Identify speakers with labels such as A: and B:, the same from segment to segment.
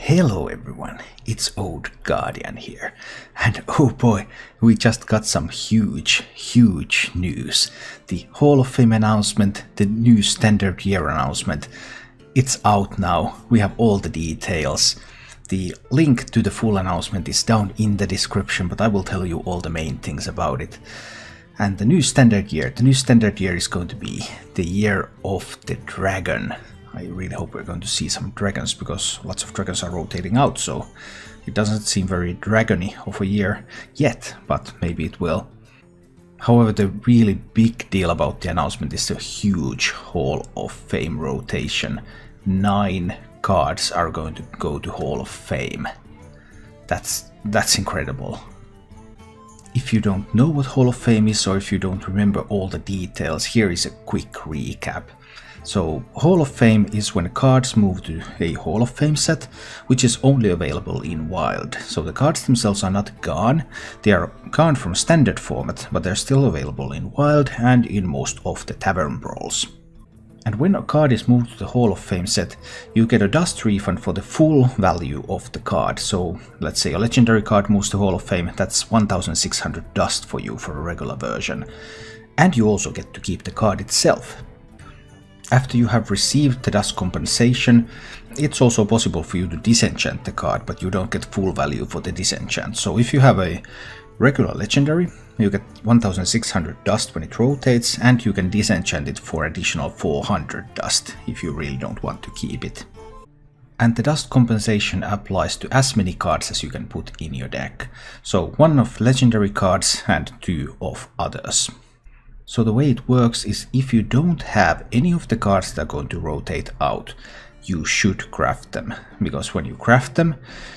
A: Hello everyone, it's Old Guardian here, and oh boy, we just got some huge news. The Hall of Fame announcement, the new Standard Year announcement, it's out now, we have all the details. The link to the full announcement is down in the description, but I will tell you all the main things about it. And the new Standard Year is going to be the Year of the Dragon. I really hope we're going to see some dragons, because lots of dragons are rotating out, so it doesn't seem very dragony of a year yet, but maybe it will. However, the really big deal about the announcement is the huge Hall of Fame rotation. 9 cards are going to go to Hall of Fame. That's incredible. If you don't know what Hall of Fame is, or if you don't remember all the details, here is a quick recap. So, Hall of Fame is when cards move to a Hall of Fame set, which is only available in Wild. So the cards themselves are not gone, they are gone from Standard format, but they're still available in Wild and in most of the Tavern Brawls. And when a card is moved to the Hall of Fame set, you get a dust refund for the full value of the card. So, let's say a legendary card moves to Hall of Fame, that's 1600 dust for you for a regular version. And you also get to keep the card itself. After you have received the dust compensation, it's also possible for you to disenchant the card, but you don't get full value for the disenchant. So if you have a regular legendary, you get 1600 dust when it rotates, and you can disenchant it for additional 400 dust if you really don't want to keep it. And the dust compensation applies to as many cards as you can put in your deck. So 1 of legendary cards and 2 of others. So the way it works is, if you don't have any of the cards that are going to rotate out, you should craft them. Because when you craft them,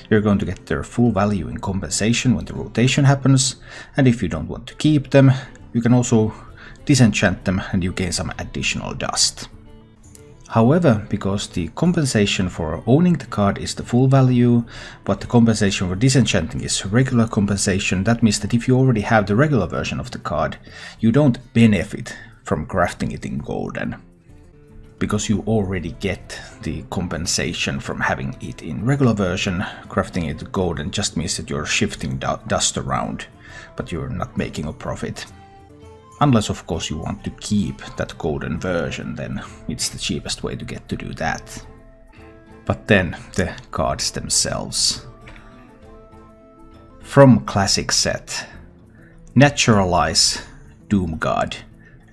A: you're going to get their full value in compensation when the rotation happens. And if you don't want to keep them, you can also disenchant them and you gain some additional dust. However, because the compensation for owning the card is the full value, but the compensation for disenchanting is regular compensation, that means that if you already have the regular version of the card, you don't benefit from crafting it in golden. Because you already get the compensation from having it in regular version, crafting it to golden just means that you're shifting dust around, but you're not making a profit. Unless of course you want to keep that golden version, then it's the cheapest way to get to do that. But then the cards themselves. From Classic Set, Naturalize, Doom God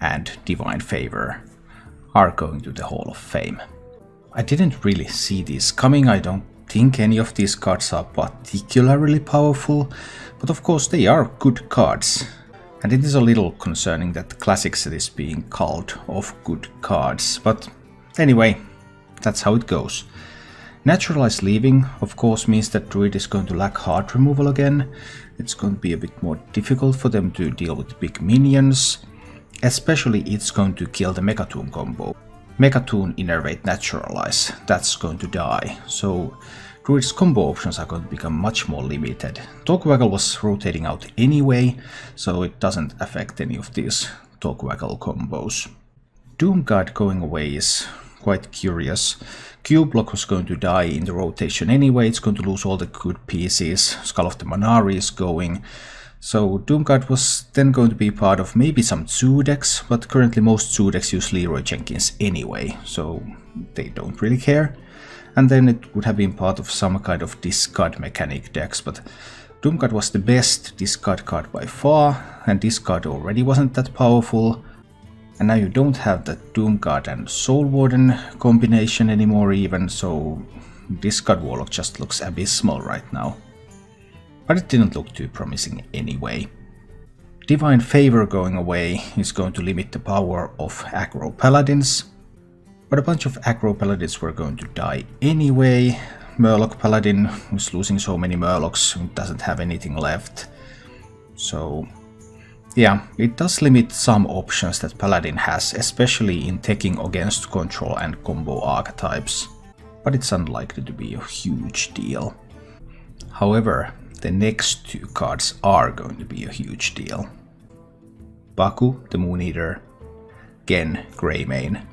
A: and Divine Favor are going to the Hall of Fame. I didn't really see these coming, I don't think any of these cards are particularly powerful, but of course they are good cards. And it is a little concerning that the Classic Set is being called of good cards, but anyway, that's how it goes. Naturalize leaving, of course, means that Druid is going to lack heart removal again. It's going to be a bit more difficult for them to deal with big minions. Especially it's going to kill the Megatoon combo. Megatoon Innervate Naturalize, that's going to die. So Druid's combo options are going to become much more limited. Talkwaggle was rotating out anyway, so it doesn't affect any of these Talkwaggle combos. Doom God going away is quite curious. Q-Block was going to die in the rotation anyway, it's going to lose all the good pieces. Skull of the Manari is going. So Doom God was then going to be part of maybe some Zoo decks, but currently most Zoo decks use Leroy Jenkins anyway, so they don't really care. And then it would have been part of some kind of discard mechanic decks, but Doom God was the best discard card by far, and discard already wasn't that powerful. And now you don't have the Doom God and Soul Warden combination anymore even, so discard Warlock just looks abysmal right now. But it didn't look too promising anyway. Divine Favor going away is going to limit the power of aggro paladins. But a bunch of aggro paladins were going to die anyway. Murloc Paladin was losing so many Murlocs, it doesn't have anything left. So yeah, it does limit some options that Paladin has, especially in teching against control and combo archetypes. But it's unlikely to be a huge deal. However, the next 2 cards are going to be a huge deal. Baku, the Moon Eater, Genn, Greymane.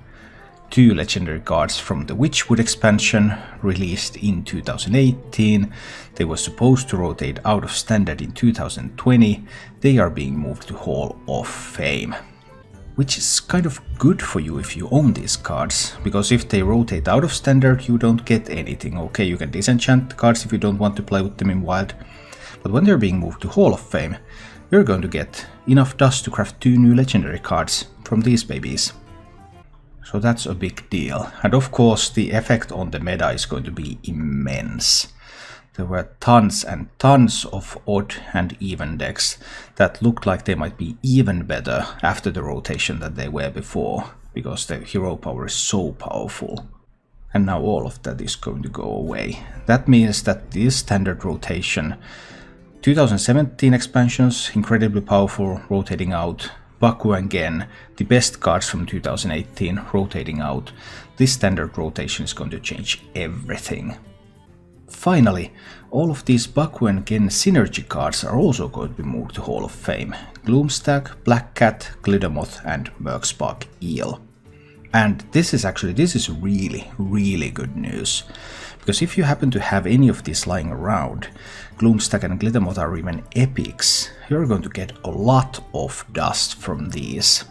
A: 2 legendary cards from the Witchwood expansion released in 2018. They were supposed to rotate out of standard in 2020. They are being moved to Hall of Fame. Which is kind of good for you if you own these cards, because if they rotate out of standard you don't get anything. Okay, you can disenchant the cards if you don't want to play with them in wild, but when they're being moved to Hall of Fame, you're going to get enough dust to craft 2 new legendary cards from these babies. So that's a big deal. And of course the effect on the meta is going to be immense. There were tons and tons of odd and even decks that looked like they might be even better after the rotation than they were before, because the hero power is so powerful. And now all of that is going to go away. That means that this standard rotation, 2017 expansions, incredibly powerful, rotating out. Baku and Genn, the best cards from 2018, rotating out. This standard rotation is going to change everything. Finally, all of these Baku and Genn synergy cards are also going to be moved to Hall of Fame. Gloomstack, Black Cat, Glittermoth and Merkspark Eel. And this is really good news. Because if you happen to have any of these lying around, Gloomstack and Glittermoth are even epics, you're going to get a lot of dust from these.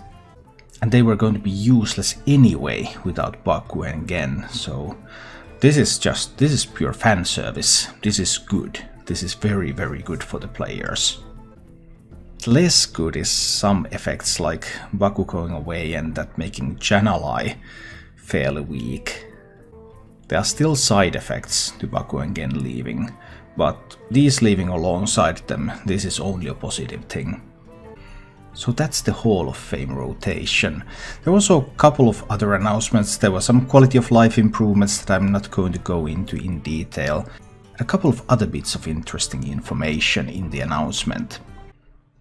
A: And they were going to be useless anyway without Baku and Genn, so this is pure fan service. This is good. This is very good for the players. Less good is some effects like Baku going away and that making Janalai fairly weak. There are still side effects to Baku and Genn leaving, but these leaving alongside them, this is only a positive thing. So that's the Hall of Fame rotation. There were also a couple of other announcements. There were some quality of life improvements that I'm not going to go into in detail. A couple of other bits of interesting information in the announcement.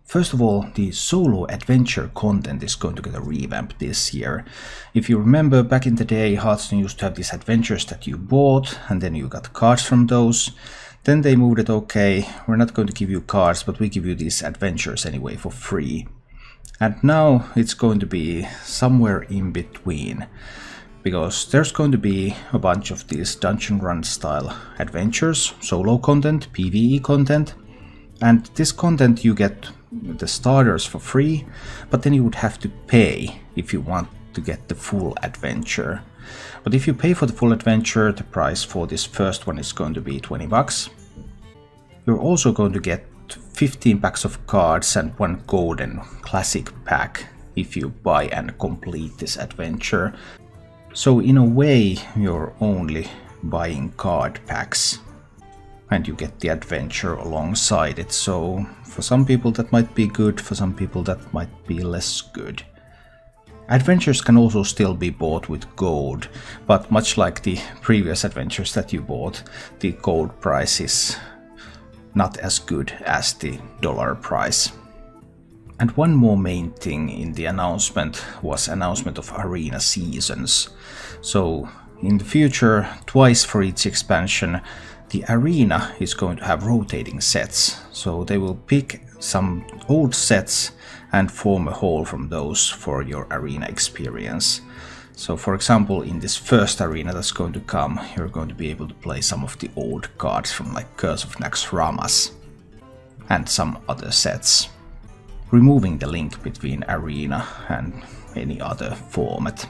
A: First of all, the solo adventure content is going to get a revamp this year. If you remember, back in the day, Hearthstone used to have these adventures that you bought, and then you got cards from those. Then they moved it, okay, we're not going to give you cards, but we give you these adventures anyway for free. And now it's going to be somewhere in between, because there's going to be a bunch of these dungeon run style adventures, solo content, PvE content, and this content you get the starters for free, but then you would have to pay if you want to get the full adventure. But if you pay for the full adventure, the price for this first one is going to be 20 bucks. You're also going to get 15 packs of cards and 1 golden classic pack if you buy and complete this adventure. So in a way you're only buying card packs and you get the adventure alongside it. So for some people that might be good, for some people that might be less good. Adventures can also still be bought with gold, but much like the previous adventures that you bought, the gold price is not as good as the dollar price. And one more main thing in the announcement was announcement of arena seasons. So in the future, twice for each expansion, the arena is going to have rotating sets. So they will pick some old sets and form a whole from those for your arena experience. So for example, in this first arena that's going to come, you're going to be able to play some of the old cards from like Curse of Naxxramas and some other sets, removing the link between arena and any other format.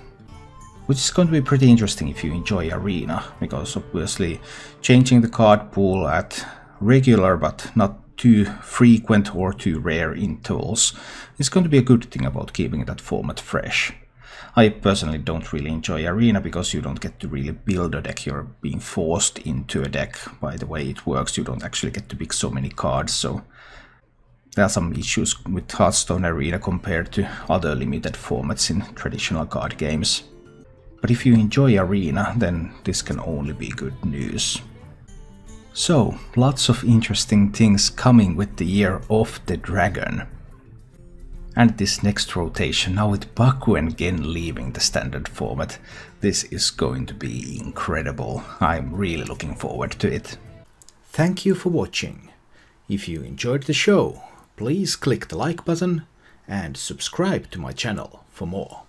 A: Which is going to be pretty interesting if you enjoy arena, because obviously changing the card pool at regular but not too frequent or too rare intervals is going to be a good thing about keeping that format fresh. I personally don't really enjoy arena because you don't get to really build a deck, you're being forced into a deck by the way it works. You don't actually get to pick so many cards, so there are some issues with Hearthstone Arena compared to other limited formats in traditional card games. But if you enjoy arena, then this can only be good news. So, lots of interesting things coming with the Year of the Dragon. And this next rotation, now with Baku and Genn leaving the standard format, this is going to be incredible. I'm really looking forward to it. Thank you for watching. If you enjoyed the show, please click the like button and subscribe to my channel for more.